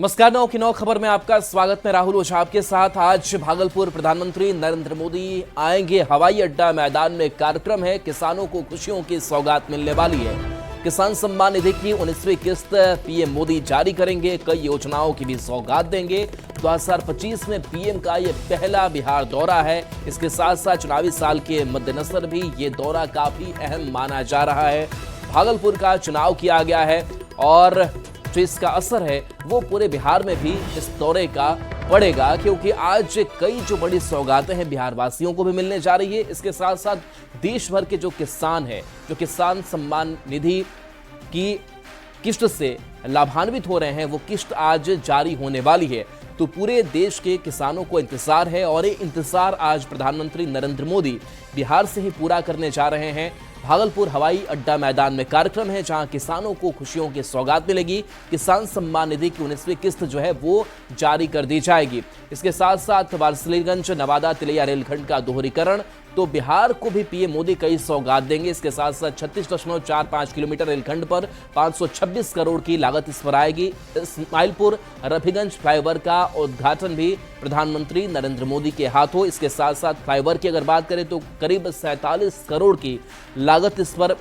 नमस्कार। 9 की 9 खबर में आपका स्वागत। मैं राहुल ओझा आपके साथ। आज भागलपुर प्रधानमंत्री नरेंद्र मोदी आएंगे। हवाई अड्डा मैदान में कार्यक्रम है। किसानों को खुशियों की सौगात मिलने वाली है। किसान सम्मान निधि की 19वीं किस्त पीएम मोदी जारी करेंगे। कई योजनाओं की भी सौगात देंगे। 2025 में पीएम का ये पहला बिहार दौरा है। इसके साथ साथ चुनावी साल के मद्देनजर भी ये दौरा काफी अहम माना जा रहा है। भागलपुर का चुनाव किया गया है और जो इसका असर है वो पूरे बिहार में भी इस दौरे का पड़ेगा, क्योंकि आज कई जो बड़ी सौगातें हैं बिहार वासियों को भी मिलने जा रही है। इसके साथ साथ देश भर के जो किसान हैं, जो किसान सम्मान निधि की किस्त से लाभान्वित हो रहे हैं, वो किस्त आज जारी होने वाली है। तो पूरे देश के किसानों को इंतजार है और ये इंतजार आज प्रधानमंत्री नरेंद्र मोदी बिहार से ही पूरा करने जा रहे हैं। भागलपुर हवाई अड्डा मैदान में कार्यक्रम है जहां किसानों को खुशियों की सौगात मिलेगी। किसान सम्मान निधि की 19वीं किस्त जो है वो जारी कर दी जाएगी। इसके साथ साथ वारसिलीगंज नवादा तिलैया रेलखंड का दोहरीकरण, तो बिहार को भी पीएम मोदी कई सौगात देंगे। इसके साथ साथ 36.45 किलोमीटर रेलखंड पर 526 करोड़ की लागत इस पर आएगी। इस्माइलपुर रफीगंज फ्लाईओवर का उद्घाटन भी प्रधानमंत्री नरेंद्र मोदी के हाथों। इसके साथ साथ फ्लाईओवर की अगर बात करें तो करीब 47 करोड़ की लागत इस पर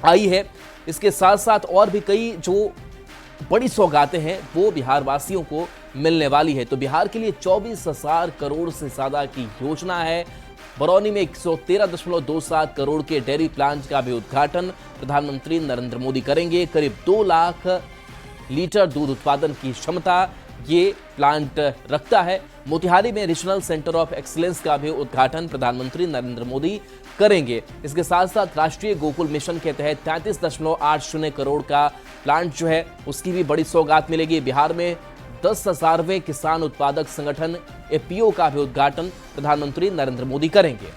आई है। इसके साथ साथ और भी कई जो बड़ी सौगातें हैं वो बिहार वासियों को मिलने वाली है। तो बिहार के लिए 24,000 करोड़ से ज्यादा की योजना है। बरौनी में 113.27 करोड़ के डेयरी प्लांट का भी उद्घाटन प्रधानमंत्री नरेंद्र मोदी करेंगे। करीब 2 लाख लीटर दूध उत्पादन की क्षमता ये प्लांट रखता है। मोतिहारी में रीजनल सेंटर ऑफ एक्सीलेंस का भी उद्घाटन प्रधानमंत्री नरेंद्र मोदी करेंगे। इसके साथ साथ राष्ट्रीय गोकुल मिशन के तहत 33.80 करोड़ का प्लांट जो है उसकी भी बड़ी सौगात मिलेगी। बिहार में 10,000वें किसान उत्पादक संगठन एपीओ का भी उद्घाटन प्रधानमंत्री नरेंद्र मोदी करेंगे।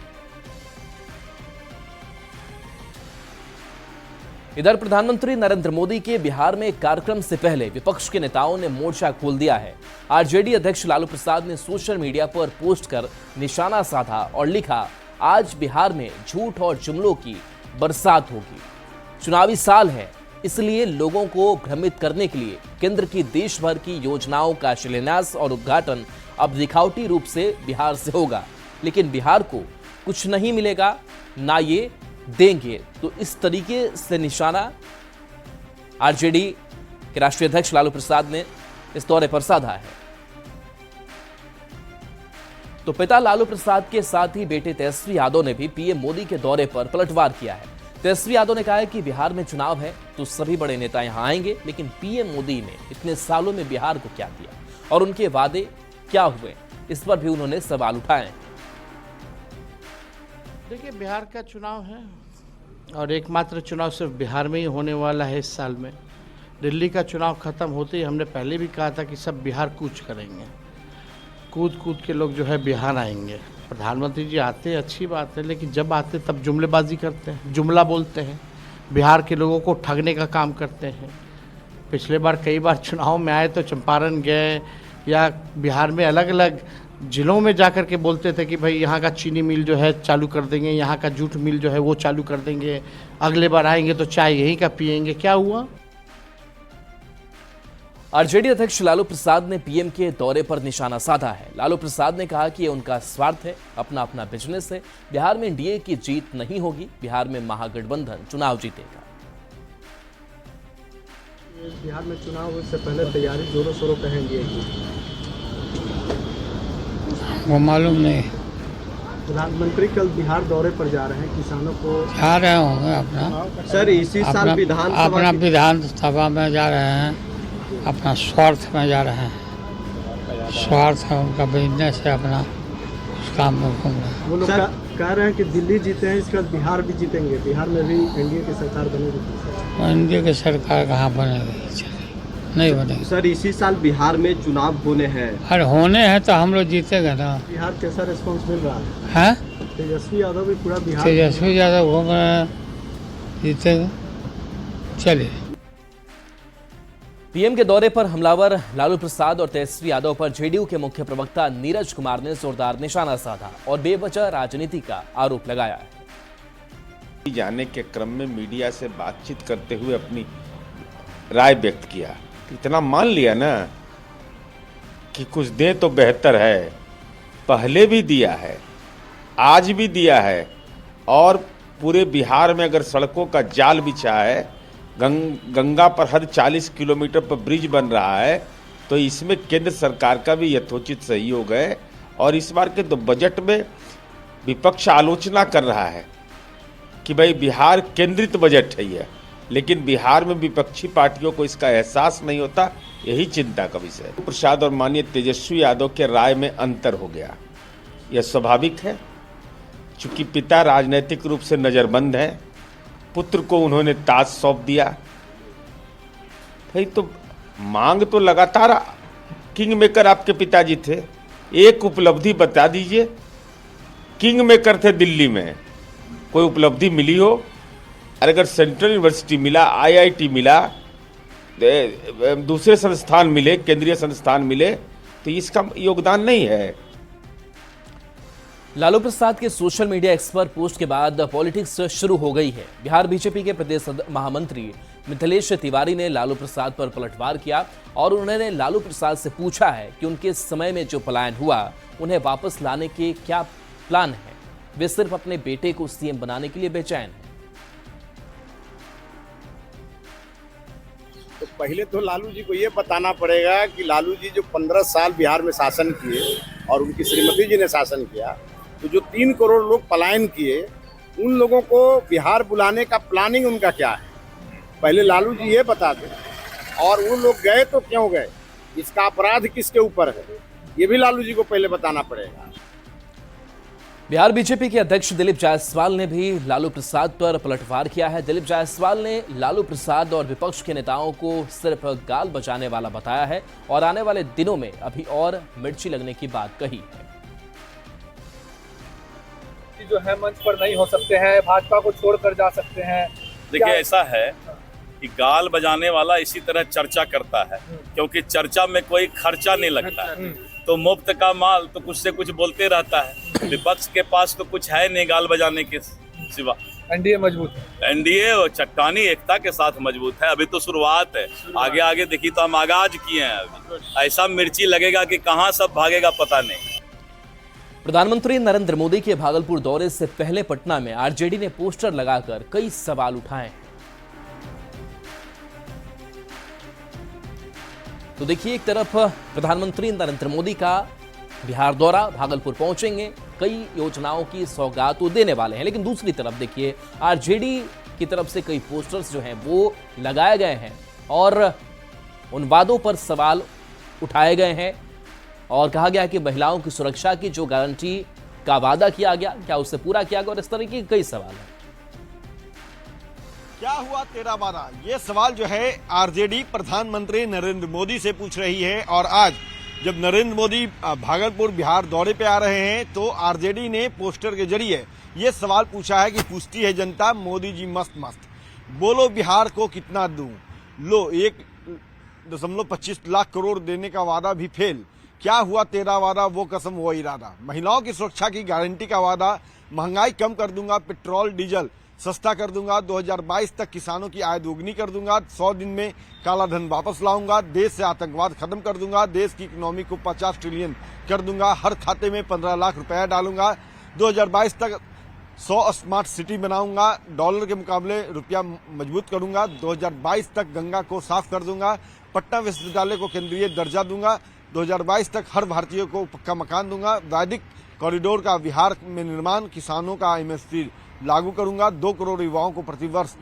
इधर प्रधानमंत्री नरेंद्र मोदी के बिहार में कार्यक्रम से पहले विपक्ष के नेताओं ने मोर्चा खोल दिया है। आरजेडी अध्यक्ष लालू प्रसाद ने सोशल मीडिया पर पोस्ट कर निशाना साधा और लिखा, आज बिहार में झूठ और जुमलों की बरसात होगी। चुनावी साल है, इसलिए लोगों को भ्रमित करने के लिए केंद्र की देश भर की योजनाओं का शिलान्यास और उद्घाटन अब दिखावटी रूप से बिहार से होगा, लेकिन बिहार को कुछ नहीं मिलेगा, ना ये देंगे। तो इस तरीके से निशाना आरजेडी के राष्ट्रीय अध्यक्ष लालू प्रसाद ने इस दौरे पर साधा है। तो पिता लालू प्रसाद के साथ ही बेटे तेजस्वी यादव ने भी पीएम मोदी के दौरे पर पलटवार किया है। तेजस्वी यादव ने कहा है कि बिहार में चुनाव है तो सभी बड़े नेता यहां आएंगे, लेकिन पीएम मोदी ने इतने सालों में बिहार को क्या दिया और उनके वादे क्या हुए, इस पर भी उन्होंने सवाल उठाए। देखिए, बिहार का चुनाव है और एकमात्र चुनाव सिर्फ बिहार में ही होने वाला है इस साल में। दिल्ली का चुनाव खत्म होते ही हमने पहले भी कहा था कि सब बिहार कूच करेंगे, कूद कूद के लोग जो है बिहार आएंगे। प्रधानमंत्री जी आते हैं, अच्छी बात है, लेकिन जब आते तब जुमलेबाजी करते हैं, जुमला बोलते हैं, बिहार के लोगों को ठगने का काम करते हैं। पिछले बार कई बार चुनाव में आए तो चंपारण गए या बिहार में अलग अलग जिलों में जाकर के बोलते थे कि भाई यहाँ का चीनी मिल जो है चालू कर देंगे, यहाँ का जूट मिल जो है वो चालू कर देंगे, अगले बार आएंगे तो चाय यहीं का पिएंगे। क्या हुआ? आरजेडी अध्यक्ष लालू प्रसाद ने पीएम के दौरे पर निशाना साधा है। लालू प्रसाद ने कहा कि ये उनका स्वार्थ है, अपना अपना बिजनेस है। बिहार में एनडीए की जीत नहीं होगी, बिहार में महागठबंधन चुनाव जीतेगा। बिहार में चुनाव से पहले तैयारी जोरों शोरों पे है एनडीए की, वो मालूम नहीं। प्रधानमंत्री कल बिहार दौरे पर जा रहे हैं, किसानों को जा रहे होंगे अपना सर इसी साल अपना विधानसभा में जा रहे हैं, अपना स्वार्थ में जा रहे हैं। स्वार्थ है उनका, बिजनेस है अपना, उस काम में घूम रहे हैं। वो लोग कह रहे हैं कि दिल्ली जीते हैं, इसके बाद बिहार भी जीतेंगे, बिहार में भी एनडीए की सरकार बनेगी। एनडीए की सरकार कहाँ बनेगी? नहीं बनेगी सर। इसी साल बिहार में चुनाव होने हैं। अरे होने हैं तो हम लोग जीतेंगे ना। बिहार कैसा रिस्पॉन्स मिल रहा है? तेजस्वी यादव भी पूरा बिहार, तेजस्वी यादव घूम रहे हैं, जीतेंगे। चलिए। पीएम के दौरे पर हमलावर लालू प्रसाद और तेजस्वी यादव पर जेडीयू के मुख्य प्रवक्ता नीरज कुमार ने जोरदार निशाना साधा और बेवजह राजनीति का आरोप लगाया है। जाने के क्रम में मीडिया से बातचीत करते हुए अपनी राय व्यक्त किया। इतना मान लिया ना कि कुछ दें तो बेहतर है। पहले भी दिया है, आज भी दिया है, और पूरे बिहार में अगर सड़कों का जाल बिछा है, गंगा पर हर 40 किलोमीटर पर ब्रिज बन रहा है, तो इसमें केंद्र सरकार का भी यथोचित सहयोग है। और इस बार के तो बजट में विपक्ष आलोचना कर रहा है कि भाई बिहार केंद्रित बजट है ये, लेकिन बिहार में विपक्षी पार्टियों को इसका एहसास नहीं होता, यही चिंता का विषय है। प्रसाद और माननीय तेजस्वी यादव के राय में अंतर हो गया, यह स्वाभाविक है। चूंकि पिता राजनीतिक रूप से नजरबंद है, पुत्र को उन्होंने ताज सौंप दिया। भाई तो मांग तो लगातार, किंग मेकर आपके पिताजी थे, एक उपलब्धि बता दीजिए। किंग मेकर थे दिल्ली में, कोई उपलब्धि मिली हो? अगर सेंट्रल यूनिवर्सिटी मिला, IIT मिला, दूसरे संस्थान मिले, केंद्रीय संस्थान मिले, तो इसका योगदान नहीं है। लालू प्रसाद के सोशल मीडिया एक्सपर्ट पोस्ट के बाद पॉलिटिक्स शुरू हो गई है। बिहार बीजेपी के प्रदेश महामंत्री मिथिलेश तिवारी ने लालू प्रसाद पर पलटवार किया और उन्होंने लालू प्रसाद से पूछा है कि उनके समय में जो पलायन हुआ उन्हें वापस लाने के क्या प्लान है। वे सिर्फ अपने बेटे को सीएम बनाने के लिए बेचैन हैं। तो पहले तो लालू जी को ये बताना पड़ेगा कि लालू जी जो 15 साल बिहार में शासन किए और उनकी श्रीमती जी ने शासन किया, तो जो 3 करोड़ लोग पलायन किए, उन लोगों को बिहार बुलाने का प्लानिंग उनका क्या है, पहले लालू जी ये बता दें। और वो लोग गए तो क्यों गए, इसका अपराध किसके ऊपर है, ये भी लालू जी को पहले बताना पड़ेगा। बिहार बीजेपी के अध्यक्ष दिलीप जायसवाल ने भी लालू प्रसाद पर पलटवार किया है। दिलीप जायसवाल ने लालू प्रसाद और विपक्ष के नेताओं को सिर्फ गाल बजाने वाला बताया है और आने वाले दिनों में अभी और मिर्ची लगने की बात कही है। जो है मंच पर नहीं हो सकते हैं, भाजपा को छोड़कर जा सकते हैं। देखिए ऐसा है कि गाल बजाने वाला इसी तरह चर्चा करता है, क्योंकि चर्चा में कोई खर्चा नहीं लगता है, तो मुफ्त का माल तो कुछ से कुछ बोलते रहता है। विपक्ष के पास तो कुछ है नहीं गाल बजाने के सिवा। एनडीए मजबूत है, एनडीए और चट्टानी एकता के साथ मजबूत है। अभी तो शुरुआत है, आगे आगे देखिए तो हम आगाज किए हैं। अभी ऐसा मिर्ची लगेगा कि कहाँ सब भागेगा पता नहीं। प्रधानमंत्री नरेंद्र मोदी के भागलपुर दौरे से पहले पटना में आरजेडी ने पोस्टर लगाकर कई सवाल उठाए। तो देखिए, एक तरफ प्रधानमंत्री नरेंद्र मोदी का बिहार दौरा, भागलपुर पहुंचेंगे, कई योजनाओं की सौगात वो देने वाले हैं, लेकिन दूसरी तरफ देखिए आरजेडी की तरफ से कई पोस्टर्स जो हैं वो लगाए गए हैं और उन वादों पर सवाल उठाए गए हैं और कहा गया कि महिलाओं की सुरक्षा की जो गारंटी का वादा किया गया, क्या उससे पूरा किया गया, और इस तरह के कई सवाल हैं। क्या हुआ तेरा वादा, ये सवाल जो है आरजेडी प्रधानमंत्री नरेंद्र मोदी से पूछ रही है। और आज जब नरेंद्र मोदी भागलपुर बिहार दौरे पे आ रहे हैं तो आरजेडी ने पोस्टर के जरिए ये सवाल पूछा है कि पूछती है जनता, मोदी जी मस्त मस्त, बोलो बिहार को कितना दूं, लो 1.25 लाख करोड़ देने का वादा भी फेल, क्या हुआ तेरा वादा, वो कसम वो इरादा, महिलाओं की सुरक्षा की गारंटी का वादा, महंगाई कम कर दूंगा, पेट्रोल डीजल सस्ता कर दूंगा, 2022 तक किसानों की आय दोगुनी कर दूंगा, 100 दिन में काला धन वापस लाऊंगा, देश से आतंकवाद खत्म कर दूंगा, देश की इकोनॉमी को 50 ट्रिलियन कर दूंगा, हर खाते में 15 लाख रुपया डालूंगा, 2022 तक 100 स्मार्ट सिटी बनाऊंगा, डॉलर के मुकाबले रुपया मजबूत करूंगा, 2022 तक गंगा को साफ कर दूंगा, पटना विश्वविद्यालय को केंद्रीय दर्जा दूंगा, 2022 तक हर भारतीय को पक्का मकान दूंगा, वैदिक कॉरिडोर का बिहार में निर्माण, किसानों का MSP लागू करूंगा, 2 करोड़ युवाओं को प्रतिवर्ष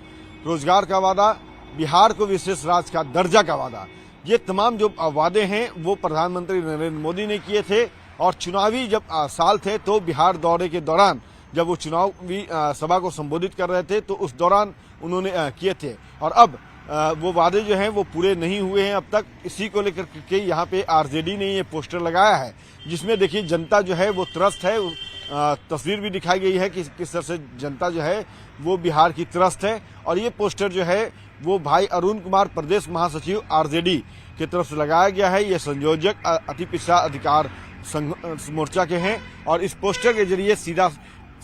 रोजगार का वादा, बिहार को विशेष राज्य का दर्जा का वादा। ये तमाम जो वादे हैं वो प्रधानमंत्री नरेंद्र मोदी ने किए थे। और चुनावी जब साल थे तो बिहार दौरे के दौरान जब वो चुनावी सभा को संबोधित कर रहे थे तो उस दौरान उन्होंने किए थे। और अब वो वादे जो हैं वो पूरे नहीं हुए हैं अब तक। इसी को लेकर के यहाँ पे आरजेडी ने ये पोस्टर लगाया है जिसमें देखिए जनता जो है वो त्रस्त है। तस्वीर भी दिखाई गई है कि किस तरह से जनता जो है वो बिहार की त्रस्त है। और ये पोस्टर जो है वो भाई अरुण कुमार प्रदेश महासचिव आरजेडी की तरफ से लगाया गया है। ये संयोजक अति पिछड़ा अधिकार मोर्चा के हैं। और इस पोस्टर के जरिए सीधा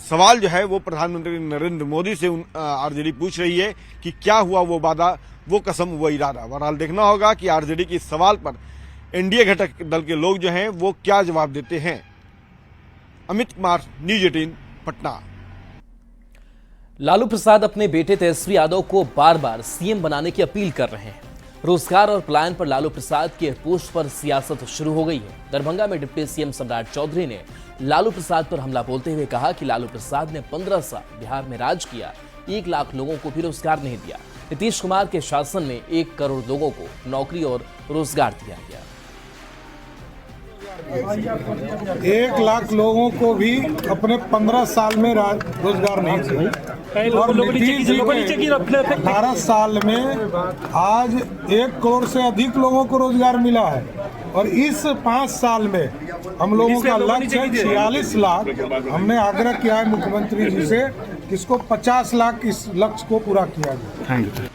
सवाल जो है वो प्रधानमंत्री नरेंद्र मोदी से आरजेडी पूछ रही है कि क्या हुआ वो वादा, वो कसम, वो इरादा। बहरहाल देखना होगा कि आरजेडी के इस सवाल पर एनडीए घटक दल के लोग जो हैं वो क्या जवाब देते हैं। अमित कुमार, न्यूज 18 पटना। लालू प्रसाद अपने बेटे तेजस्वी यादव को बार बार सीएम बनाने की अपील कर रहे हैं। रोजगार और पलायन पर लालू प्रसाद के पोस्ट पर सियासत शुरू हो गई है। दरभंगा में डिप्टी सीएम सम्राट चौधरी ने लालू प्रसाद पर हमला बोलते हुए कहा कि लालू प्रसाद ने 15 साल बिहार में राज किया, 1 लाख लोगों को भी रोजगार नहीं दिया। नीतीश कुमार के शासन में 1 करोड़ लोगों को नौकरी और रोजगार दिया गया। 1 लाख लोगों को भी अपने 15 साल में रोजगार नहीं दिया। और नीतीश जी ने 18 साल में आज 1 करोड़ से अधिक लोगों को रोजगार मिला है। और इस 5 साल में हम लोगों का लक्ष्य है 46 लाख। हमने आग्रह किया है मुख्यमंत्री जी से कि इसको 50 लाख इस लक्ष्य को पूरा किया जाए।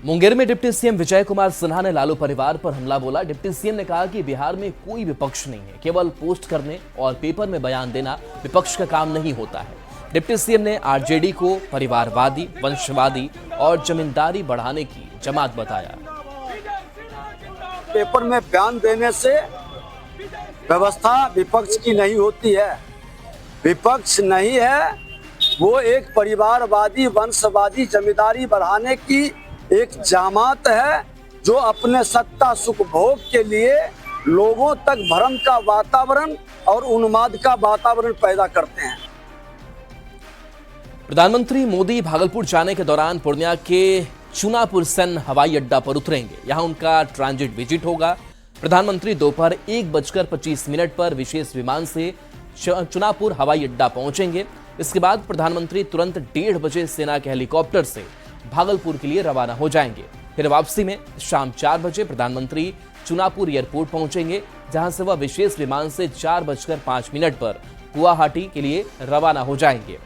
मुंगेर में डिप्टी सीएम विजय कुमार सिन्हा ने लालू परिवार पर हमला बोला। डिप्टी सीएम ने कहा कि बिहार में कोई विपक्ष नहीं है, केवल पोस्ट करने और पेपर में बयान देना विपक्ष का काम नहीं होता है। डिप्टी सीएम ने आरजेडी को परिवारवादी, वंशवादी और जमींदारी बढ़ाने की जमात बताया। पेपर में बयान देने से व्यवस्था विपक्ष की नहीं होती है। विपक्ष नहीं है, वो एक परिवारवादी, वंशवादी, जमींदारी बढ़ाने की एक जमात है जो अपने सत्ता सुख भोग के लिए लोगों तक भ्रम का वातावरण और उन्माद का वातावरण पैदा करते हैं। प्रधानमंत्री मोदी भागलपुर जाने के दौरान पूर्णिया के चुनापुर सैन्य हवाई अड्डा पर उतरेंगे। यहां उनका ट्रांजिट विजिट होगा। प्रधानमंत्री दोपहर 1:25 पर विशेष विमान से चुनापुर हवाई अड्डा पहुंचेंगे। इसके बाद प्रधानमंत्री तुरंत 1:30 बजे सेना के हेलीकॉप्टर से भागलपुर के लिए रवाना हो जाएंगे। फिर वापसी में शाम 4 बजे प्रधानमंत्री चुनापुर एयरपोर्ट पहुंचेंगे, जहां से वह विशेष विमान से 4:05 पर गुवाहाटी के लिए रवाना हो जाएंगे।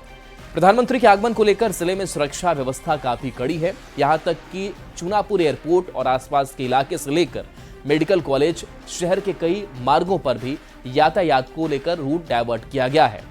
प्रधानमंत्री के आगमन को लेकर जिले में सुरक्षा व्यवस्था काफी कड़ी है। यहां तक कि चुनापुर एयरपोर्ट और आसपास के इलाके से लेकर मेडिकल कॉलेज, शहर के कई मार्गों पर भी यातायात को लेकर रूट डायवर्ट किया गया है।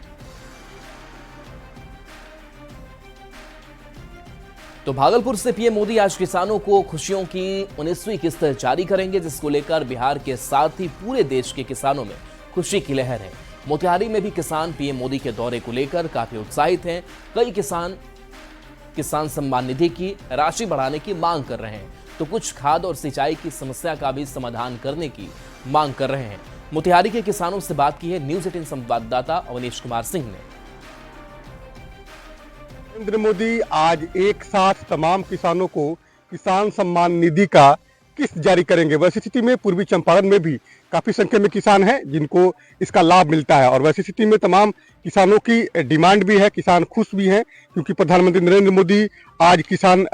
तो भागलपुर से पीएम मोदी आज किसानों को खुशियों की 19वीं किस्त जारी करेंगे, जिसको लेकर बिहार के साथ ही पूरे देश के किसानों में खुशी की लहर है। मोतिहारी में भी किसान पीएम मोदी के दौरे को लेकर काफी उत्साहित हैं। कई किसान सम्मान निधि की राशि बढ़ाने की मांग कर रहे हैं, तो कुछ खाद और सिंचाई की समस्या का भी समाधान करने की मांग कर रहे हैं। मोतिहारी के किसानों से बात की है न्यूज 18 संवाददाता अवनीश कुमार सिंह ने। नरेंद्र मोदी आज एक साथ तमाम किसानों को किसान सम्मान निधि का किस्त जारी करेंगे। वैसी स्थिति में पूर्वी चंपारण में भी काफी संख्या में किसान हैं जिनको इसका लाभ मिलता है, और वैसी स्थिति में तमाम किसानों की डिमांड भी है, किसान खुश भी हैं क्योंकि प्रधानमंत्री नरेंद्र मोदी आज किसान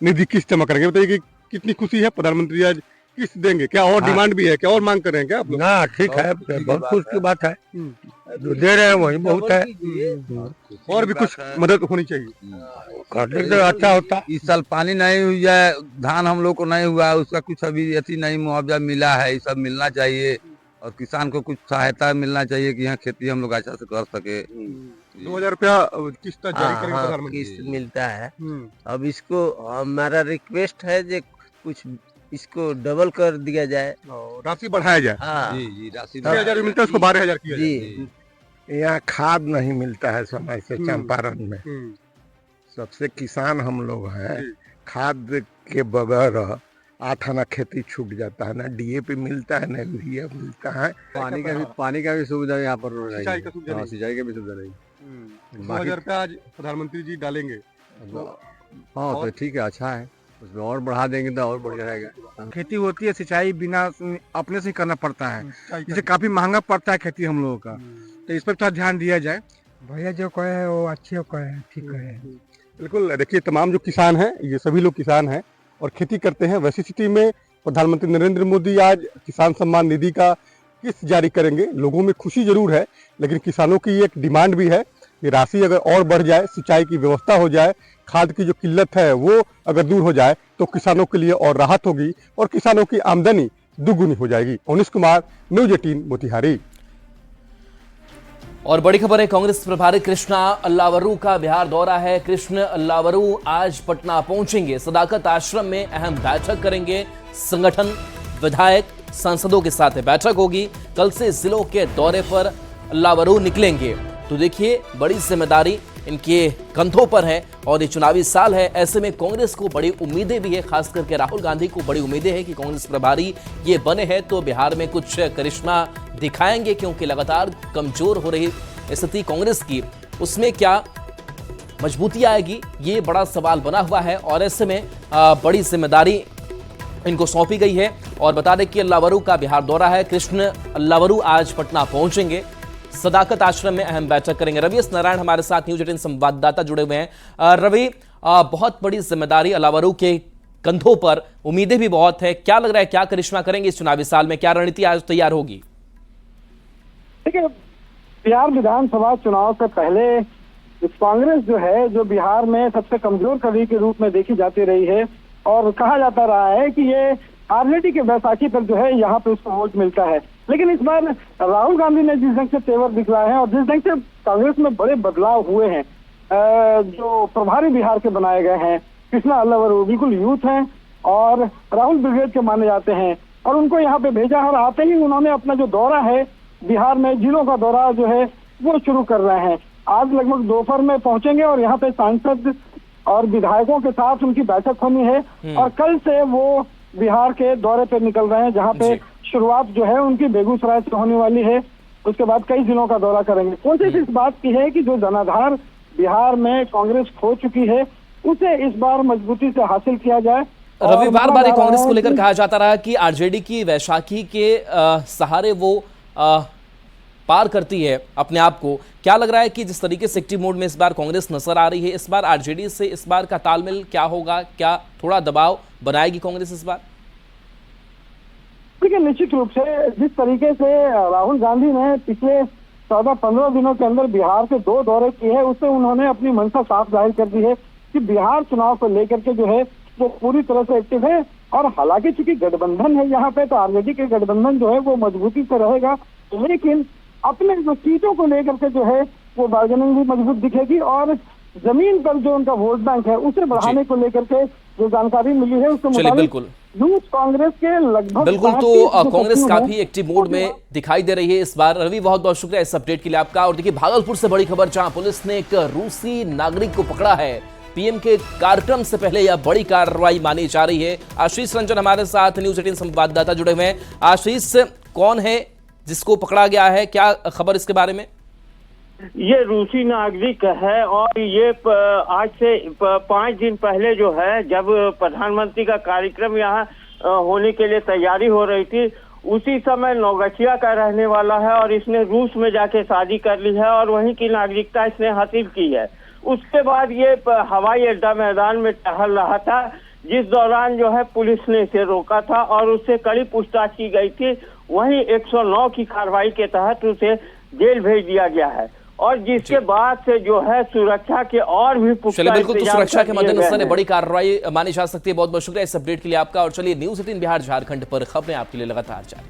निधि किस्त जमा करेंगे। बताइए कि कितनी खुशी है, प्रधानमंत्री आज किस्त देंगे, क्या और डिमांड भी है, क्या और मांग कर रहे हैं क्या आप लोग? ना ठीक है, बहुत खुश की बात है, जो दे रहे हैं वही बहुत है। और भी कुछ मदद होनी चाहिए, करने तो अच्छा होता। इस साल पानी नहीं हुआ है, धान हम लोग को नहीं हुआ है, उसका कुछ अभी अति नहीं मुआवजा मिला है, ये सब मिलना चाहिए और किसान को कुछ सहायता मिलना चाहिए कि यहाँ खेती हम लोग अच्छा से कर सके। 2000 रुपया किस्त जारी करेंगे प्रधानमंत्री, किस्त मिलता है। अब इसको हमारा रिक्वेस्ट है जो कुछ इसको डबल कर दिया जाए, राशि बढ़ाया जाए। हाँ। जी, राशि 1000 मिलता है, उसको 12000 किया जी। यहाँ खाद नहीं मिलता है समय से चंपारण में, सबसे किसान हम लोग हैं। खाद के बगैर 8 आना खेती छूट जाता है, ना डीएपी मिलता है, ना यूरिया मिलता है। पानी का भी सुविधा यहाँ पर सिंचाई का सुविधा सिंचाई का भी सुविधा नहीं। 2000 रुपया आज प्रधानमंत्री जी डालेंगे। हाँ तो ठीक है, अच्छा है, उसमें और बढ़ा देंगे तो और बढ़िया रहेगा। खेती होती है, सिंचाई बिना अपने से करना पड़ता है, जिससे काफी महंगा पड़ता है खेती हम लोगों का, तो इस पर थोड़ा ध्यान दिया जाए। भैया जो कहे वो अच्छे कहे, ठीक है। बिल्कुल, देखिए तमाम जो किसान हैं ये सभी लोग किसान हैं और खेती करते हैं। वैसी स्थिति में प्रधानमंत्री नरेंद्र मोदी आज किसान सम्मान निधि का किस्त जारी करेंगे। लोगों में खुशी जरूर है, लेकिन किसानों की एक डिमांड भी है कि राशि अगर और बढ़ जाए, सिंचाई की व्यवस्था हो जाए, खाद की जो किल्लत है वो अगर दूर हो जाए तो किसानों के लिए और राहत होगी और किसानों की आमदनी दुगुनी हो जाएगी। अवनीश कुमार, न्यूज 18 मोतिहारी। और बड़ी खबर है, कांग्रेस प्रभारी कृष्णा अल्लावरू का बिहार दौरा है। कृष्ण अल्लावरू आज पटना पहुंचेंगे, सदाकत आश्रम में अहम बैठक करेंगे। संगठन, विधायक, सांसदों के साथ बैठक होगी। कल से जिलों के दौरे पर लावरू निकलेंगे। तो देखिए, बड़ी जिम्मेदारी इनके कंधों पर है और ये चुनावी साल है। ऐसे में कांग्रेस को बड़ी उम्मीदें भी है, खास करके राहुल गांधी को बड़ी उम्मीदें हैं कि कांग्रेस प्रभारी ये बने हैं तो बिहार में कुछ करिश्मा दिखाएंगे, क्योंकि लगातार कमजोर हो रही स्थिति कांग्रेस की, उसमें क्या मजबूती आएगी, ये बड़ा सवाल बना हुआ है। और ऐसे में बड़ी जिम्मेदारी इनको सौंपी गई है। और बता दें कि अल्लावरू का बिहार दौरा है। कृष्ण अल्लावरू आज पटना पहुंचेंगे, सदाकत आश्रम में अहम बैठक करेंगे। रवि एस नारायण हमारे साथ न्यूज 18 संवाददाता जुड़े हुए हैं। रवि, बहुत बड़ी जिम्मेदारी अल्लावरू के कंधों पर, उम्मीदें भी बहुत है, क्या लग रहा है क्या करिश्मा करेंगे इस चुनावी साल में, क्या रणनीति आज तैयार होगी? देखिए, बिहार विधानसभा चुनाव से पहले कांग्रेस जो है, जो बिहार में सबसे कमजोर कड़ी के रूप में देखी जाती रही है और कहा जाता रहा है कि ये आरजेडी के बैसाखी पर जो है यहाँ पे उसको वोट मिलता है। लेकिन इस बार राहुल गांधी ने जिस ढंग से तेवर दिखलाए हैं और जिस ढंग से कांग्रेस में बड़े बदलाव हुए हैं, जो प्रभारी बिहार के बनाए गए हैं, कृष्णा अल्लावरू बिल्कुल यूथ हैं और राहुल ब्रिगेड के माने जाते हैं, और उनको यहाँ पे भेजा और आते ही उन्होंने अपना जो दौरा है बिहार में, जिलों का दौरा जो है वो शुरू कर रहे हैं। आज लगभग दोपहर में पहुंचेंगे और यहाँ पे सांसद और विधायकों के साथ उनकी बैठक होनी है और कल से वो बिहार के दौरे पे निकल रहे हैं, जहाँ पे शुरुआत जो है उनकी बेगूसराय से होने वाली है। उसके बाद कई जिलों का दौरा करेंगे। कोशिश इस बात की है कि जो जनाधार बिहार में कांग्रेस खो चुकी है उसे इस बार मजबूती से हासिल किया जाए। रवि, बार बार कांग्रेस को लेकर कहा जाता रहा कि आरजेडी की वैशाखी के सहारे वो पार करती है अपने आप को। क्या लग रहा है कि जिस तरीके से एक्टिव मोड में इस बार कांग्रेस नजर आ रही है, इस बार आरजेडी से इस बार का तालमेल क्या होगा, क्या थोड़ा दबाव बनाएगी कांग्रेस इस बार? देखिए, निश्चित रूप से जिस तरीके से राहुल गांधी ने पिछले 14-15 दिनों के अंदर बिहार के 2 दौरे किए हैं, उससे उन्होंने अपनी मंशा साफ जाहिर कर दी है कि बिहार चुनाव को लेकर के जो है वो पूरी तरह से एक्टिव है। और हालांकि चूंकि गठबंधन है यहाँ पे, तो आरजेडी के गठबंधन जो है वो मजबूती से रहेगा, लेकिन अपने जो सीटों को लेकर के जो है वो बार्गेनिंग भी मजबूत दिखेगी और जमीन पर जो उनका वोट बैंक है उसे बढ़ाने को लेकर के जो जानकारी मिली है उसके मुताबिक यूथ कांग्रेस के लगभग बिल्कुल, तो कांग्रेस काफी एक्टिव मोड में दिखाई दे रही है इस बार। रवि, बहुत बहुत शुक्रिया इस अपडेट के लिए आपका। और देखिए, भागलपुर से बड़ी खबर, जहां पुलिस ने एक रूसी नागरिक को पकड़ा है। पीएम के कार्यक्रम से पहले यह बड़ी कार्रवाई मानी जा रही है। आशीष रंजन हमारे साथ न्यूज 18 संवाददाता जुड़े हुए हैं। आशीष, कौन है जिसको पकड़ा गया है, क्या खबर इसके बारे में? ये रूसी नागरिक है और ये आज से 5 दिन पहले जो है, जब प्रधानमंत्री का कार्यक्रम यहाँ होने के लिए तैयारी हो रही थी, उसी समय नौगछिया का रहने वाला है और इसने रूस में जाके शादी कर ली है और वहीं की नागरिकता इसने हासिल की है। उसके बाद ये हवाई अड्डा मैदान में टहल रहा था, जिस दौरान जो है पुलिस ने इसे रोका था और उससे कड़ी पूछताछ की गई थी। वहीं 109 की कार्रवाई के तहत उसे जेल भेज दिया गया है और जिसके बाद से जो है सुरक्षा के और भी पुख्ता बिल्कुल, तो सुरक्षा के मद्देनजर बड़ी कार्रवाई मानी जा सकती है। बहुत बहुत शुक्रिया इस अपडेट के लिए आपका। और चलिए, न्यूज 18 बिहार झारखंड पर खबरें आपके लिए लगातार जारी।